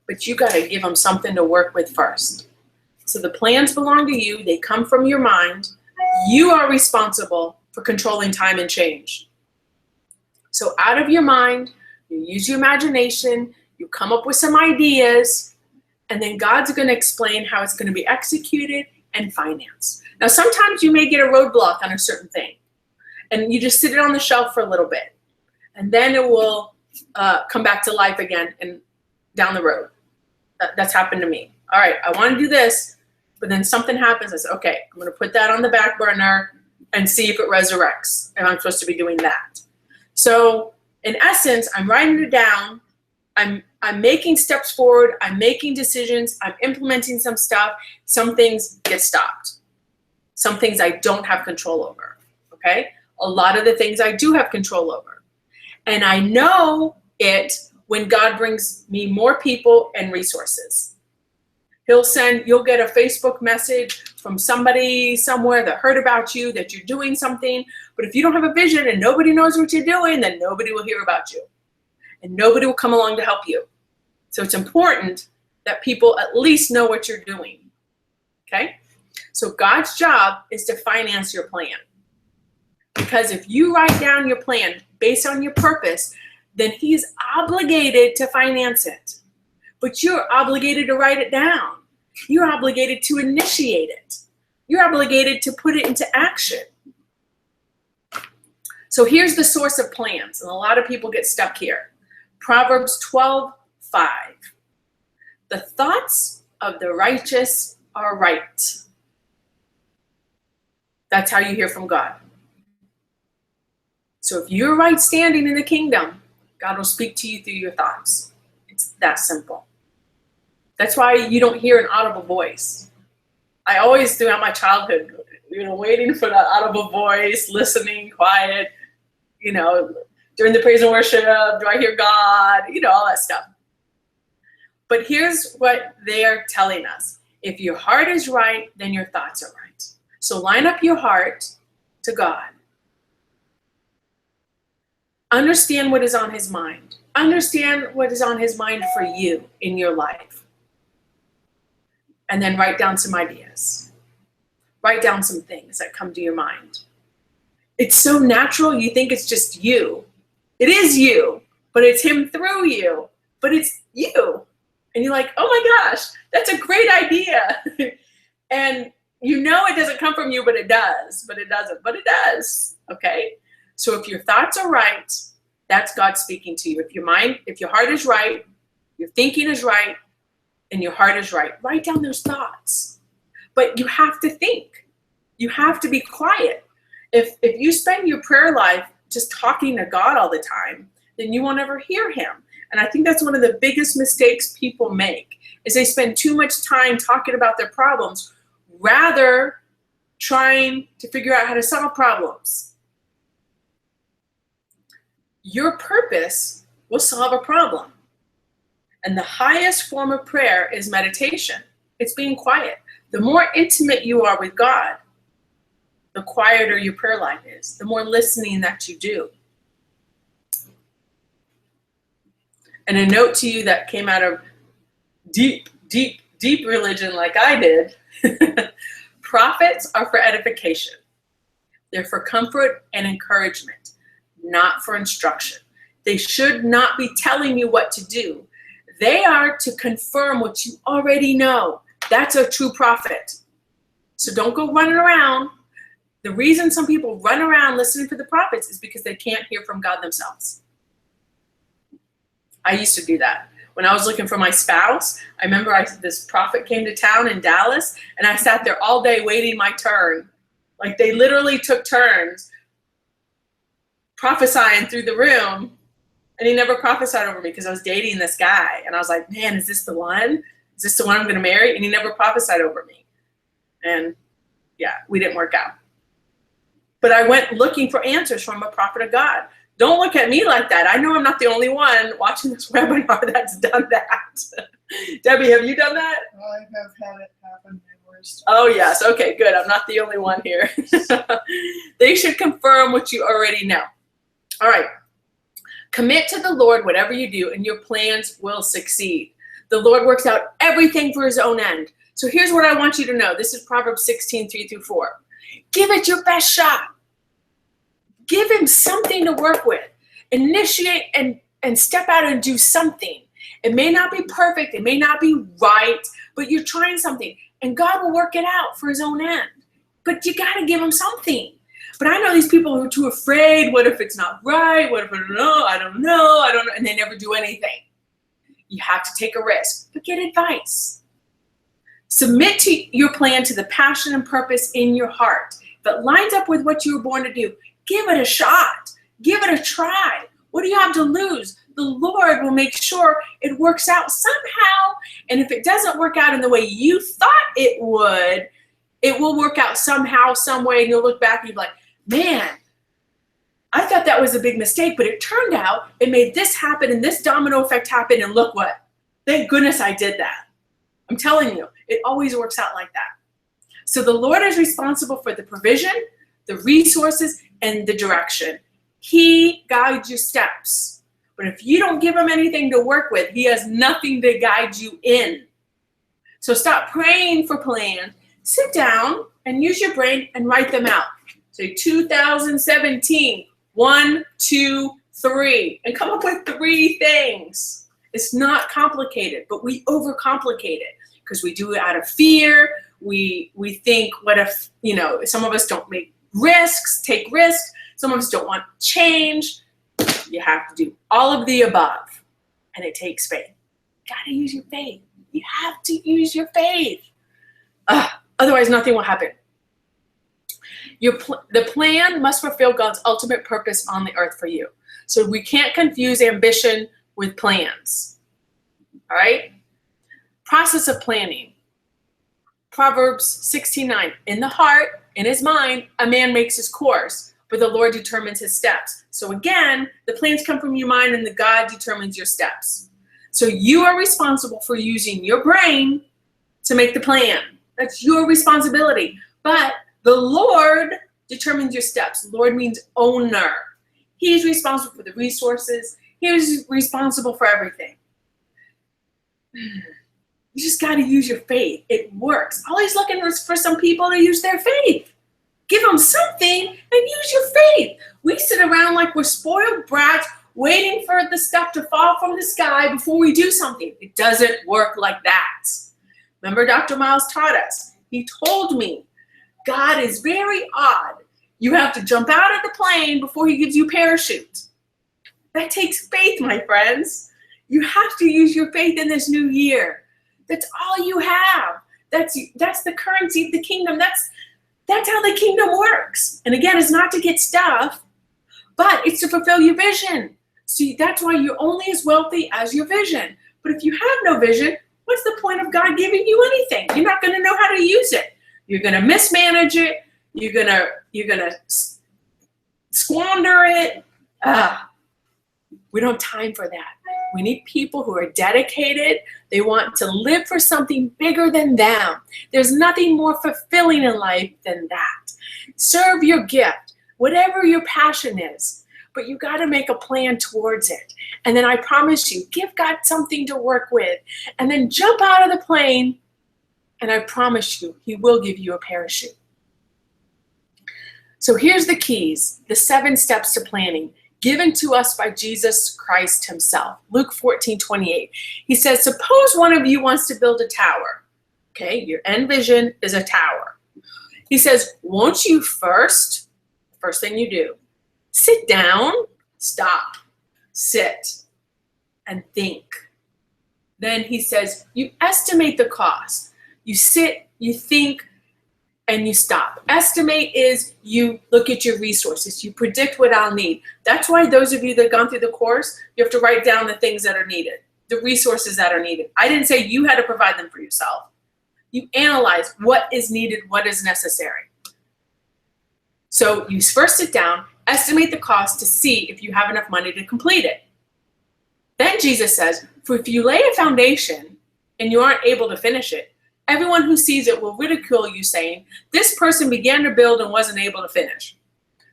Speaker 1: But you got to give them something to work with first. So the plans belong to you. They come from your mind. You are responsible for controlling time and change. So out of your mind, you use your imagination, you come up with some ideas, and then God's going to explain how it's going to be executed and finance. Now, sometimes you may get a roadblock on a certain thing, and you just sit it on the shelf for a little bit, and then it will come back to life again and down the road. That's happened to me. All right, I want to do this, but then something happens. I said, okay, I'm going to put that on the back burner and see if it resurrects, and I'm supposed to be doing that. So in essence, I'm writing it down. I'm making steps forward. I'm making decisions. I'm implementing some stuff. Some things get stopped. Some things I don't have control over, okay? A lot of the things I do have control over. And I know it when God brings me more people and resources. You'll get a Facebook message from somebody somewhere that heard about you, that you're doing something. But if you don't have a vision and nobody knows what you're doing, then nobody will hear about you. And nobody will come along to help you. So it's important that people at least know what you're doing, okay? So God's job is to finance your plan. Because if you write down your plan based on your purpose, then he's obligated to finance it. But you're obligated to write it down. You're obligated to initiate it. You're obligated to put it into action. So here's the source of plans, and a lot of people get stuck here. Proverbs 12:5. The thoughts of the righteous are right. That's how you hear from God. So if you're right standing in the kingdom, God will speak to you through your thoughts. It's that simple. That's why you don't hear an audible voice. I always, throughout my childhood, waiting for that audible voice, listening, quiet, during the praise and worship, do I hear God? All that stuff. But here's what they are telling us. If your heart is right, then your thoughts are right. So line up your heart to God. Understand what is on his mind. Understand what is on his mind for you in your life. And then write down some ideas. Write down some things that come to your mind. It's so natural, you think it's just you. It is you, but it's him through you, but it's you. And you're like, oh my gosh, that's a great idea. And it doesn't come from you, but it does, but it doesn't, but it does, okay? So if your thoughts are right, that's God speaking to you. If your heart is right, your thinking is right, and your heart is right, write down those thoughts. But you have to think. You have to be quiet. If you spend your prayer life just talking to God all the time, then you won't ever hear him. And I think that's one of the biggest mistakes people make, is they spend too much time talking about their problems rather trying to figure out how to solve problems. Your purpose will solve a problem. And the highest form of prayer is meditation. It's being quiet. The more intimate you are with God, the quieter your prayer life is, the more listening that you do. And a note to you that came out of deep, deep, deep religion like I did. Prophets are for edification. They're for comfort and encouragement, not for instruction. They should not be telling you what to do. They are to confirm what you already know. That's a true prophet. So don't go running around. The reason some people run around listening for the prophets is because they can't hear from God themselves. I used to do that. When I was looking for my spouse, I remember this prophet came to town in Dallas, and I sat there all day waiting my turn. Like, they literally took turns prophesying through the room, and he never prophesied over me because I was dating this guy. And I was like, man, is this the one? Is this the one I'm going to marry? And he never prophesied over me. And yeah, we didn't work out. But I went looking for answers from a prophet of God. Don't look at me like that. I know I'm not the only one watching this webinar that's done that. Debbie, have you done that?
Speaker 2: Well, I have had it happen numerous times.
Speaker 1: Oh, yes. Okay, good. I'm not the only one here. They should confirm what you already know. All right. Commit to the Lord whatever you do, and your plans will succeed. The Lord works out everything for his own end. So here's what I want you to know. This is Proverbs 16:3-4. Give it your best shot. Give him something to work with. Initiate and step out and do something. It may not be perfect. It may not be right, but you're trying something. and God will work it out for his own end. But you got to give him something. But I know these people who are too afraid. What if it's not right? What if I don't know, and they never do anything. You have to take a risk, but get advice. Submit to your plan to the passion and purpose in your heart. If it lines up with what you were born to do, give it a shot. Give it a try. What do you have to lose? The Lord will make sure it works out somehow. And if it doesn't work out in the way you thought it would, it will work out somehow, some way. And you'll look back and you'll be like, man, I thought that was a big mistake, but it turned out it made this happen and this domino effect happen. And look what, thank goodness I did that. I'm telling you, it always works out like that. So the Lord is responsible for the provision, the resources, and the direction. He guides your steps. But if you don't give him anything to work with, he has nothing to guide you in. So stop praying for plans. Sit down and use your brain and write them out. Say 2017, 1, 2, 3, and come up with 3 things. It's not complicated, but we overcomplicate it because we do it out of fear. We think, what if, some of us don't take risks. Some of us don't want change. You have to do all of the above, and it takes faith. You gotta use your faith. You have to use your faith. Otherwise, nothing will happen. The plan must fulfill God's ultimate purpose on the earth for you. So we can't confuse ambition with plans. All right? Process of planning. Proverbs 16:9. In the heart, in his mind, a man makes his course, but the Lord determines his steps. So again, the plans come from your mind and the God determines your steps. So you are responsible for using your brain to make the plan. That's your responsibility. But the Lord determines your steps. Lord means owner. He's responsible for the resources. He's responsible for everything. You just got to use your faith. It works. All he's looking for some people to use their faith. Give them something and use your faith. We sit around like we're spoiled brats waiting for the stuff to fall from the sky before we do something. It doesn't work like that. Remember, Dr. Miles taught us. He told me, God is very odd. You have to jump out of the plane before he gives you a parachute. That takes faith, my friends. You have to use your faith in this new year. That's all you have. That's the currency of the kingdom. That's how the kingdom works. And again, it's not to get stuff, but it's to fulfill your vision. See, that's why you're only as wealthy as your vision. But if you have no vision, what's the point of God giving you anything? You're not going to know how to use it. You're going to mismanage it. You're gonna squander it. We don't have time for that. We need people who are dedicated. They want to live for something bigger than them. There's nothing more fulfilling in life than that. Serve your gift, whatever your passion is, but you got to make a plan towards it. And then I promise you, give God something to work with, and then jump out of the plane, and I promise you, he will give you a parachute. So here's the keys, the 7 steps to planning, given to us by Jesus Christ himself. Luke 14:28. He says, suppose one of you wants to build a tower. Okay, your end vision is a tower. He says, won't you first thing you do, sit down, stop, sit, and think. Then he says, you estimate the cost. You sit, you think, and you stop. Estimate is you look at your resources. You predict what I'll need. That's why those of you that have gone through the course, you have to write down the things that are needed, the resources that are needed. I didn't say you had to provide them for yourself. You analyze what is needed, what is necessary. So you first sit down, estimate the cost to see if you have enough money to complete it. Then Jesus says, for if you lay a foundation and you aren't able to finish it, everyone who sees it will ridicule you, saying, this person began to build and wasn't able to finish.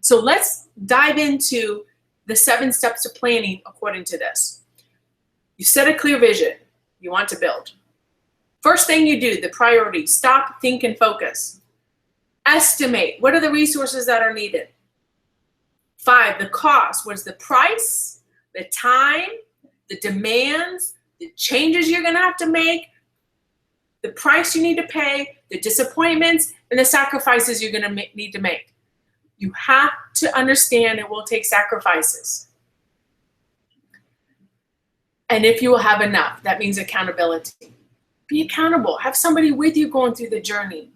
Speaker 1: So let's dive into the 7 steps to planning according to this. You set a clear vision. You want to build. First thing you do, the priority, stop, think, and focus. Estimate. What are the resources that are needed? 5, the cost. What is the price, the time, the demands, the changes you're going to have to make? the price you need to pay, the disappointments, and the sacrifices you're going to need to make. You have to understand it will take sacrifices. And if you will have enough, that means accountability. Be accountable. Have somebody with you going through the journey.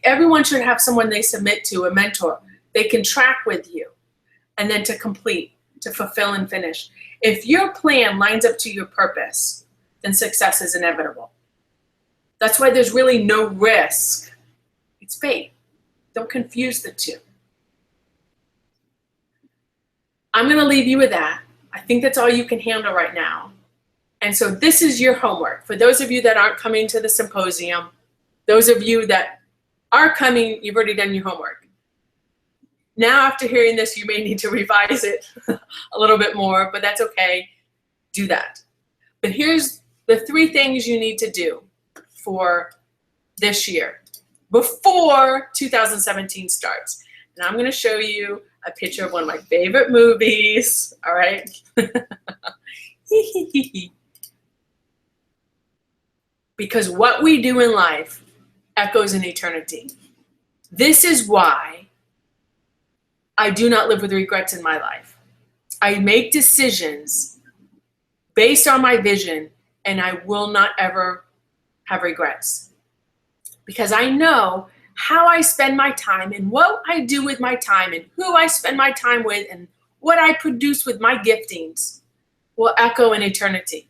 Speaker 1: Everyone should have someone they submit to, a mentor. They can track with you, and then to complete, to fulfill and finish. If your plan lines up to your purpose, then success is inevitable. That's why there's really no risk. It's faith. Don't confuse the two. I'm going to leave you with that. I think that's all you can handle right now. And so this is your homework. For those of you that aren't coming to the symposium, those of you that are coming, you've already done your homework. Now, after hearing this, you may need to revise it a little bit more, but that's okay. Do that. But here's the 3 things you need to do for this year before 2017 starts. And I'm going to show you a picture of one of my favorite movies. All right. Because what we do in life echoes in eternity. This is why I do not live with regrets in my life. I make decisions based on my vision, and I will not ever have regrets. Because I know how I spend my time and what I do with my time and who I spend my time with and what I produce with my giftings will echo in eternity.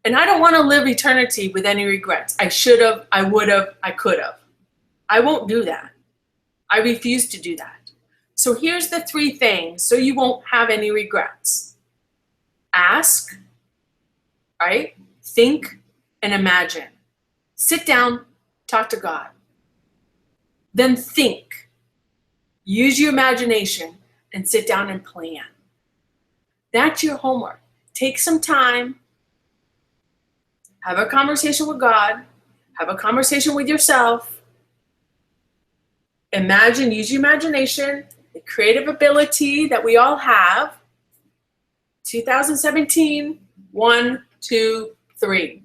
Speaker 1: And I don't want to live eternity with any regrets. I should have, I would have, I could have. I won't do that. I refuse to do that. So here's the 3 things so you won't have any regrets. Ask, right? Think and imagine. Sit down, talk to God. Then think. Use your imagination and sit down and plan. That's your homework. Take some time. Have a conversation with God. Have a conversation with yourself. Imagine, use your imagination, the creative ability that we all have. 2017, 1, 2, 3.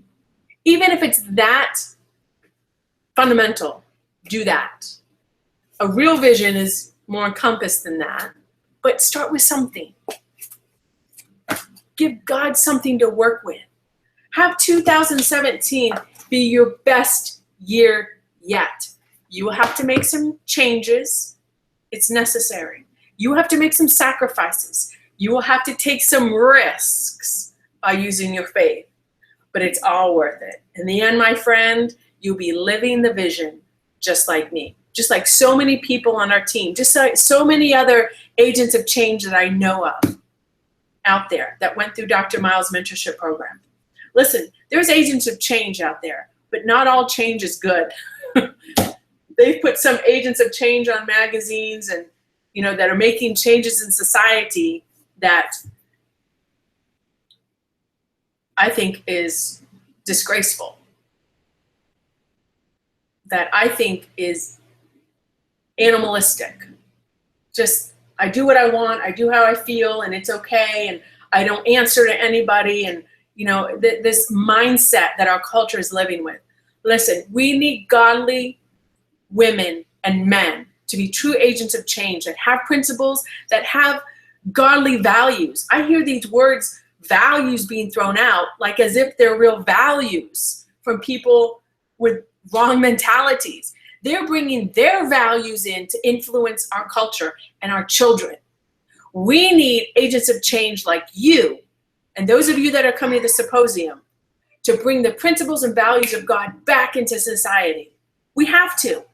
Speaker 1: Even if it's that fundamental, do that. A real vision is more encompassed than that, but start with something. Give God something to work with. Have 2017 be your best year yet. You will have to make some changes. It's necessary. You have to make some sacrifices. You will have to take some risks by using your faith, but it's all worth it. In the end, my friend, you'll be living the vision just like me, just like so many people on our team, just like so many other agents of change that I know of out there that went through Dr. Miles' mentorship program. Listen, there's agents of change out there, but not all change is good. They've put some agents of change on magazines and, that are making changes in society that I think is disgraceful. That I think is animalistic. Just, I do what I want, I do how I feel, and it's okay, and I don't answer to anybody, and this mindset that our culture is living with. Listen, we need godly women and men to be true agents of change that have principles, that have godly values. I hear these words, values, being thrown out like as if they're real values from people with wrong mentalities. They're bringing their values in to influence our culture and our children. We need agents of change like you, and those of you that are coming to the symposium, to bring the principles and values of God back into society. We have to.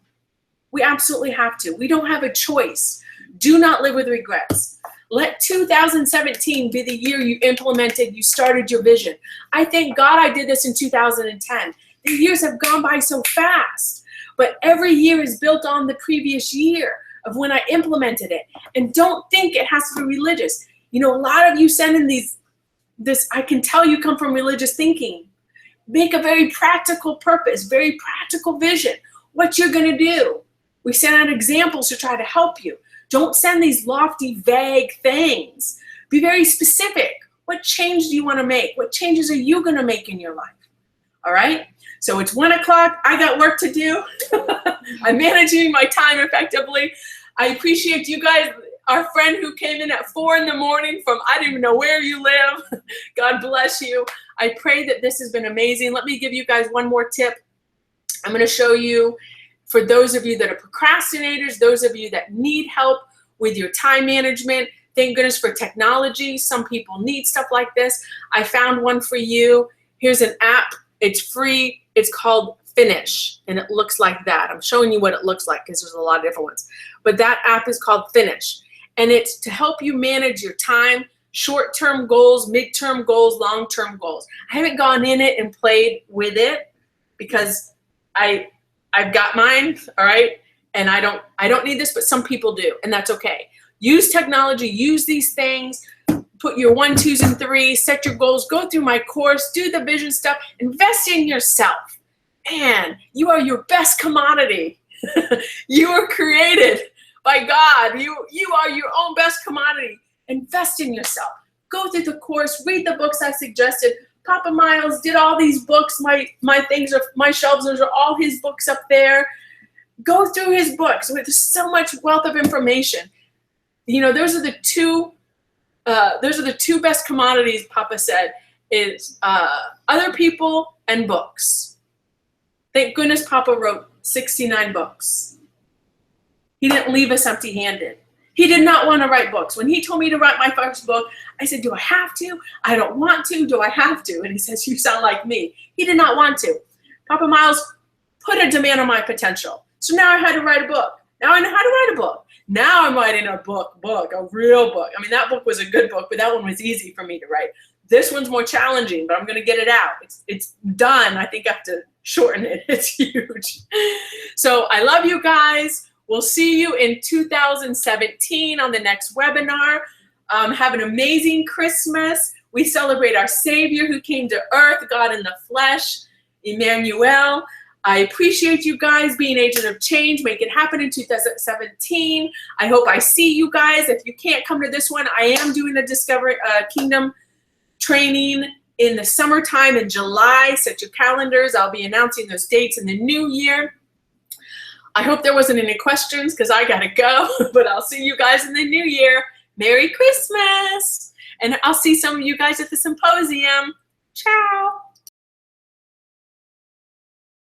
Speaker 1: We absolutely have to. We don't have a choice. Do not live with regrets. Let 2017 be the year you started your vision. I thank God I did this in 2010. The years have gone by so fast, but every year is built on the previous year of when I implemented it. And don't think it has to be religious. A lot of you send in this, I can tell you come from religious thinking. Make a very practical purpose, very practical vision, what you're going to do. We send out examples to try to help you. Don't send these lofty, vague things. Be very specific. What change do you want to make? What changes are you going to make in your life? All right? So it's 1 o'clock. I got work to do. I'm managing my time effectively. I appreciate you guys. Our friend who came in at 4 in the morning from I don't even know where you live. God bless you. I pray that this has been amazing. Let me give you guys one more tip. I'm going to show you, for those of you that are procrastinators, those of you that need help with your time management. Thank goodness for technology. Some people need stuff like this. I found one for you. Here's an app. It's free. It's called Finish, and it looks like that. I'm showing you what it looks like because there's a lot of different ones. But that app is called Finish, and it's to help you manage your time, short-term goals, mid-term goals, long-term goals. I haven't gone in it and played with it because I've got mine, all right? And I don't need this, but some people do, and that's okay. Use technology, use these things, put your 1, 2s, and 3s, set your goals, go through my course, do the vision stuff, invest in yourself. Man, you are your best commodity. You were created by God. You are your own best commodity. Invest in yourself. Go through the course, read the books I suggested. Papa Miles did all these books. My things are, my shelves, those are all his books up there. Go through his books. There's so much wealth of information. You know, those are the two best commodities, Papa said, is other people and books. Thank goodness Papa wrote 69 books. He didn't leave us empty-handed. He did not want to write books. When he told me to write my first book, I said, do I have to? I don't want to. Do I have to? And he says, you sound like me. He did not want to. Papa Miles put a demand on my potential. So now I had to write a book. Now I know how to write a book. Now I'm writing a book, a real book. I mean, that book was a good book, but that one was easy for me to write. This one's more challenging, but I'm going to get it out. It's done. I think I have to shorten it. It's huge. So I love you guys. We'll see you in 2017 on the next webinar. Have an amazing Christmas. We celebrate our Savior who came to earth, God in the flesh, Emmanuel. I appreciate you guys being agent of change. Make it happen in 2017. I hope I see you guys. If you can't come to this one, I am doing a Discover Kingdom training in the summertime in July. Set your calendars. I'll be announcing those dates in the new year. I hope there wasn't any questions because I got to go, but I'll see you guys in the new year. Merry Christmas. And I'll see some of you guys at the symposium. Ciao.